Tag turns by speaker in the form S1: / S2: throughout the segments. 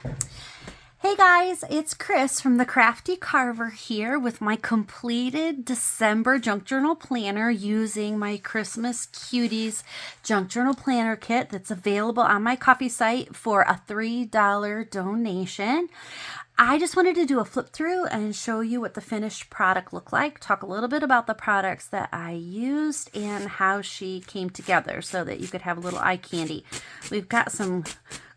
S1: Hey guys, it's Chris from the Crafty Carver here with my completed December junk journal planner using my Christmas Cuties junk journal planner kit that's available on my coffee site for a $3 donation. I just wanted to do a flip through and show you what the finished product looked like, talk a little bit about the products that I used and how she came together so that you could have a little eye candy. We've got some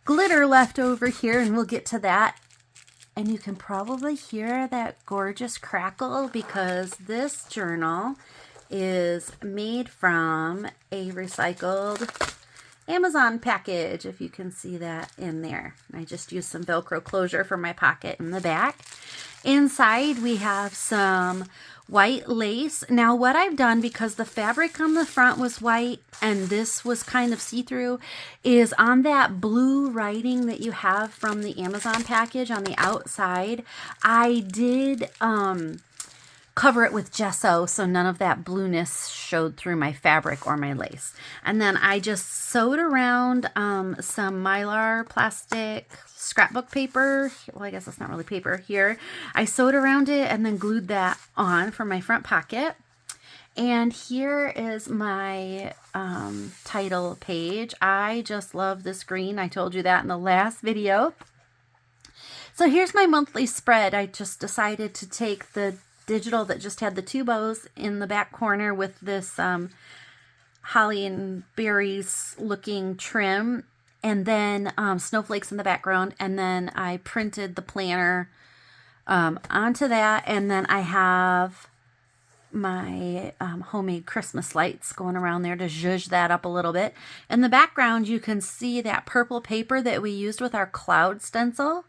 S1: glitter left over here and we'll get to that. And you can probably hear that gorgeous crackle because this journal is made from a recycled Amazon package, if you can see that in there. I just used some Velcro closure for my pocket in the back. Inside we have some white lace. Now what I've done, because the fabric on the front was white and this was kind of see-through, is on that blue writing that you have from the Amazon package on the outside, I did cover it with gesso so none of that blueness showed through my fabric or my lace. And then I just sewed around some Mylar plastic scrapbook paper. Well, I guess it's not really paper here. I sewed around it and then glued that on for my front pocket. And here is my title page. I just love this green. I told you that in the last video. So here's my monthly spread. I just decided to take the digital that just had the two bows in the back corner with this holly and berries looking trim, and then snowflakes in the background, and then I printed the planner onto that, and then I have my homemade Christmas lights going around there to zhuzh that up a little bit. In the background you can see that purple paper that we used with our cloud stencil.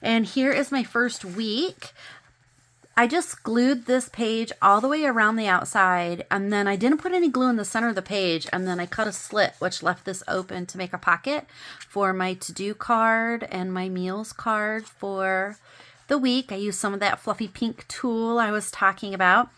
S1: And here is my first week. I just glued this page all the way around the outside, and then I didn't put any glue in the center of the page, and then I cut a slit which left this open to make a pocket for my to-do card and my meals card for the week. I used some of that fluffy pink tulle I was talking about.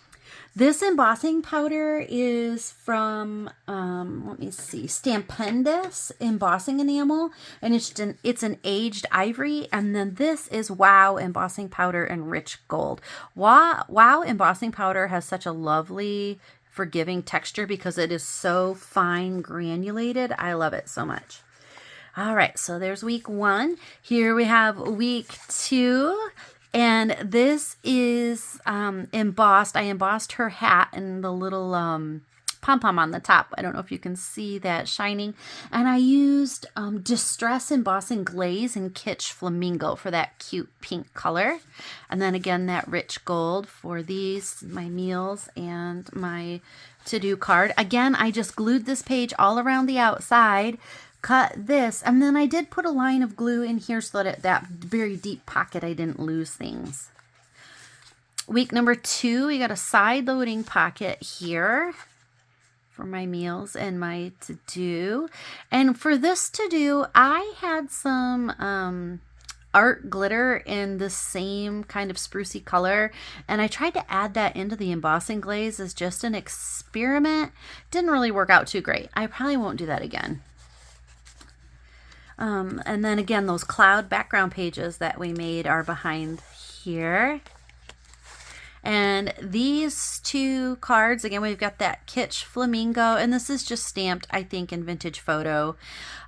S1: This embossing powder is from, let me see, Stampendous embossing enamel, and it's an aged ivory. And then this is Wow embossing powder in rich gold. Wow embossing powder has such a lovely, forgiving texture because it is so fine granulated. I love it so much. All right, so there's week one. Here we have week two. And this is embossed. I embossed her hat and the little pom-pom on the top. I don't know if you can see that shining. And I used Distress Embossing Glaze in Kitsch Flamingo for that cute pink color. And then again, that rich gold for these, my meals and my to-do card. Again, I just glued this page all around the outside, cut this, and then I did put a line of glue in here so that that very deep pocket I didn't lose things. Week number two, we got a side loading pocket here for my meals and my to-do. And for this to-do, I had some art glitter in the same kind of sprucey color, and I tried to add that into the embossing glaze as just an experiment. Didn't really work out too great. I probably won't do that again. And then again, those cloud background pages that we made are behind here. And these two cards, again, we've got that Kitsch Flamingo, and this is just stamped, I think, in Vintage Photo.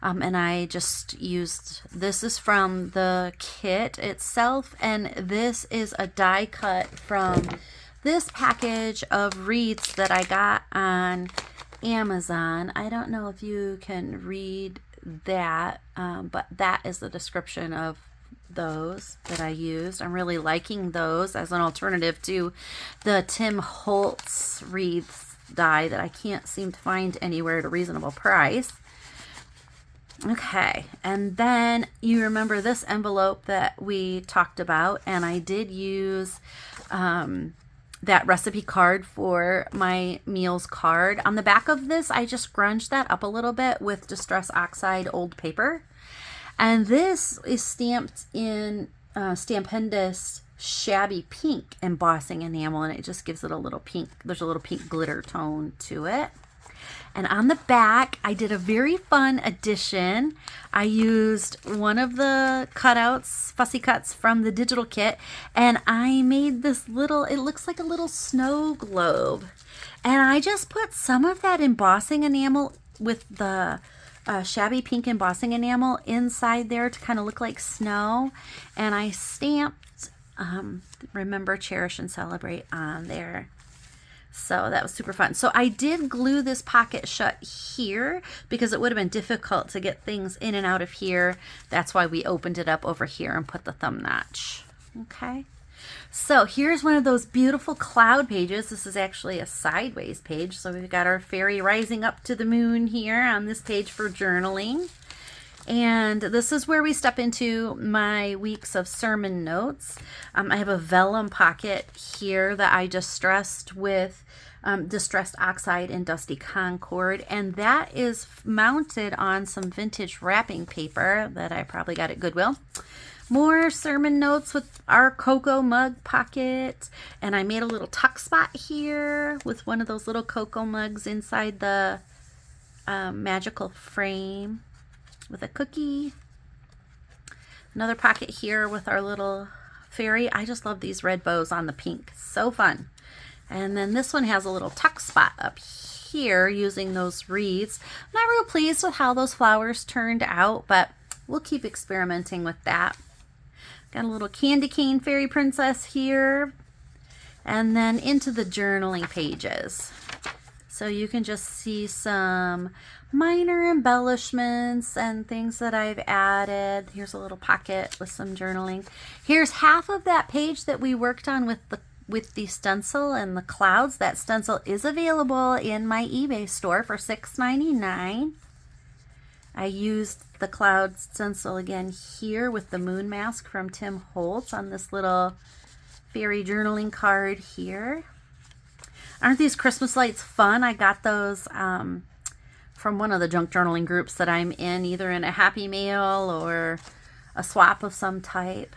S1: And I just used, this is from the kit itself, and this is a die cut from this package of wreaths that I got on Amazon. I don't know if you can read that, but that is the description of those that I used. I'm really liking those as an alternative to the Tim Holtz wreaths die that I can't seem to find anywhere at a reasonable price. Okay, and then you remember this envelope that we talked about, and I did use that recipe card for my meals card. On the back of this, I just scrunched that up a little bit with Distress Oxide old paper. And this is stamped in Stampendous Shabby Pink embossing enamel, and it just gives it a little pink, there's a little pink glitter tone to it. And on the back, I did a very fun addition. I used one of the cutouts, fussy cuts from the digital kit, and I made this little, it looks like a little snow globe. And I just put some of that embossing enamel with the shabby pink embossing enamel inside there to kind of look like snow. And I stamped Remember, Cherish, and Celebrate on there. So that was super fun. So I did glue this pocket shut here because it would have been difficult to get things in and out of here. That's why we opened it up over here and put the thumb notch. Okay. So here's one of those beautiful cloud pages. This is actually a sideways page. So we've got our fairy rising up to the moon here on this page for journaling. And this is where we step into my weeks of sermon notes. I have a vellum pocket here that I distressed with Distressed Oxide and Dusty Concord, and that is mounted on some vintage wrapping paper that I probably got at Goodwill. More sermon notes with our cocoa mug pocket, and I made a little tuck spot here with one of those little cocoa mugs inside the magical frame with a cookie. Another pocket here with our little fairy. I just love these red bows on the pink. So fun. And then this one has a little tuck spot up here using those wreaths. I'm not real pleased with how those flowers turned out, but we'll keep experimenting with that. Got a little candy cane fairy princess here. And then into the journaling pages. So you can just see some minor embellishments and things that I've added. Here's a little pocket with some journaling. Here's half of that page that we worked on with the stencil and the clouds. That stencil is available in my eBay store for $6.99. I used the cloud stencil again here with the moon mask from Tim Holtz on this little fairy journaling card here. Aren't these Christmas lights fun? I got those from one of the junk journaling groups that I'm in, either in a Happy Mail or a swap of some type.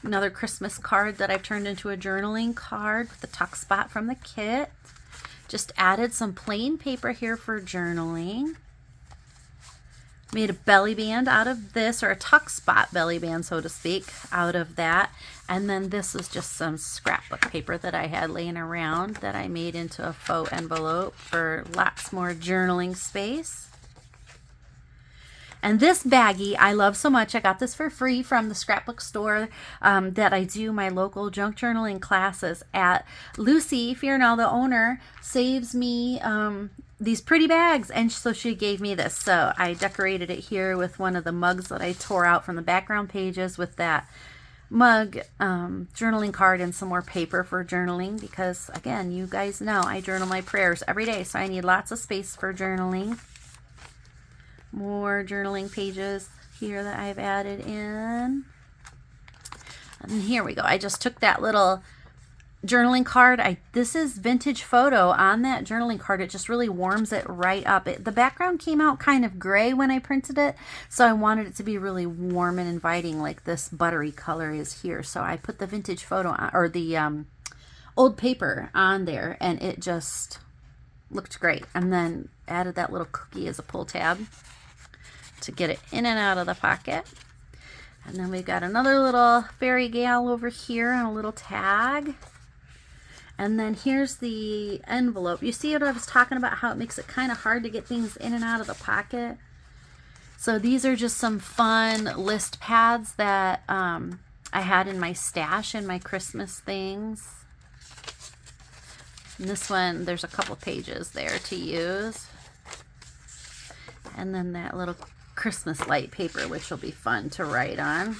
S1: Another Christmas card that I've turned into a journaling card with the tuck spot from the kit. Just added some plain paper here for journaling. Made a belly band out of this, or a tuck spot belly band, so to speak, out of that. And then this is just some scrapbook paper that I had laying around that I made into a faux envelope for lots more journaling space. And this baggie I love so much. I got this for free from the scrapbook store that I do my local junk journaling classes at. Lucy Fearnell, the owner, saves me these pretty bags, and so she gave me this. So I decorated it here with one of the mugs that I tore out from the background pages with that mug, journaling card, and some more paper for journaling because, again, you guys know I journal my prayers every day, so I need lots of space for journaling. More journaling pages here that I've added in. And here we go. I just took that little journaling card. This is vintage photo on that journaling card. It just really warms it right up. The background came out kind of gray when I printed it, so I wanted it to be really warm and inviting like this buttery color is here. So I put the vintage photo on, or the old paper on there, and it just looked great. And then added that little cookie as a pull tab to get it in and out of the pocket. And then we've got another little fairy gal over here on a little tag. And then here's the envelope. You see what I was talking about, how it makes it kind of hard to get things in and out of the pocket? So these are just some fun list pads that I had in my stash and my Christmas things. And this one, there's a couple pages there to use. And then that little Christmas light paper, which will be fun to write on.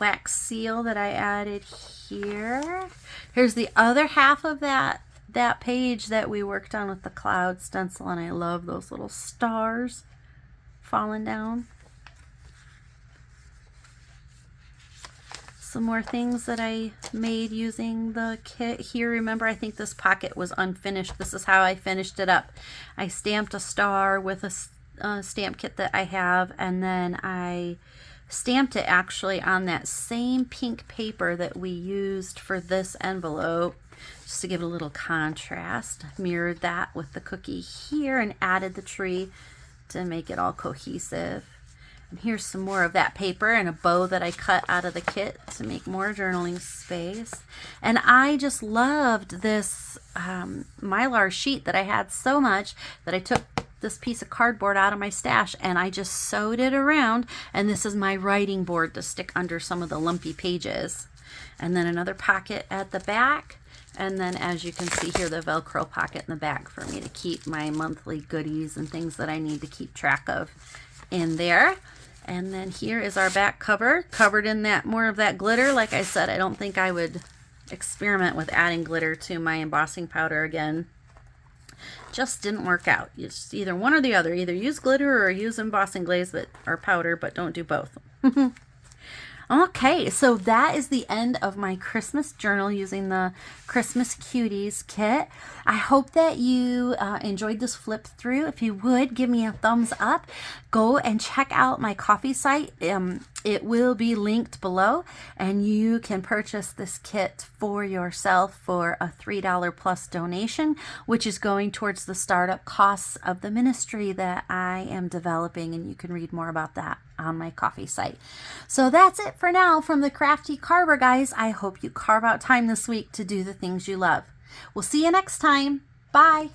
S1: Wax seal that I added here. Here's the other half of that page that we worked on with the cloud stencil, and I love those little stars falling down. Some more things that I made using the kit here. Remember, I think this pocket was unfinished. This is how I finished it up. I stamped a star with a stamp kit that I have, and then I stamped it actually on that same pink paper that we used for this envelope, just to give it a little contrast. Mirrored that with the cookie here and added the tree to make it all cohesive. And here's some more of that paper and a bow that I cut out of the kit to make more journaling space. And I just loved this Mylar sheet that I had so much that I took this piece of cardboard out of my stash and I just sewed it around, and this is my writing board to stick under some of the lumpy pages. And then another pocket at the back, and then as you can see here, the Velcro pocket in the back for me to keep my monthly goodies and things that I need to keep track of in there. And then here is our back cover, covered in that more of that glitter. Like I said, I don't think I would experiment with adding glitter to my embossing powder again. Just didn't work out. It's either one or the other. Either use glitter or use embossing glaze or powder, but don't do both. Okay, so that is the end of my Christmas journal using the Christmas Cuties kit. I hope that you enjoyed this flip through. If you would, give me a thumbs up. Go and check out my coffee site. It will be linked below, and you can purchase this kit for yourself for a $3 plus donation, which is going towards the startup costs of the ministry that I am developing, and you can read more about that on my coffee site. So that's it for now from the Crafty Carver, guys. I hope you carve out time this week to do the things you love. We'll see you next time. Bye.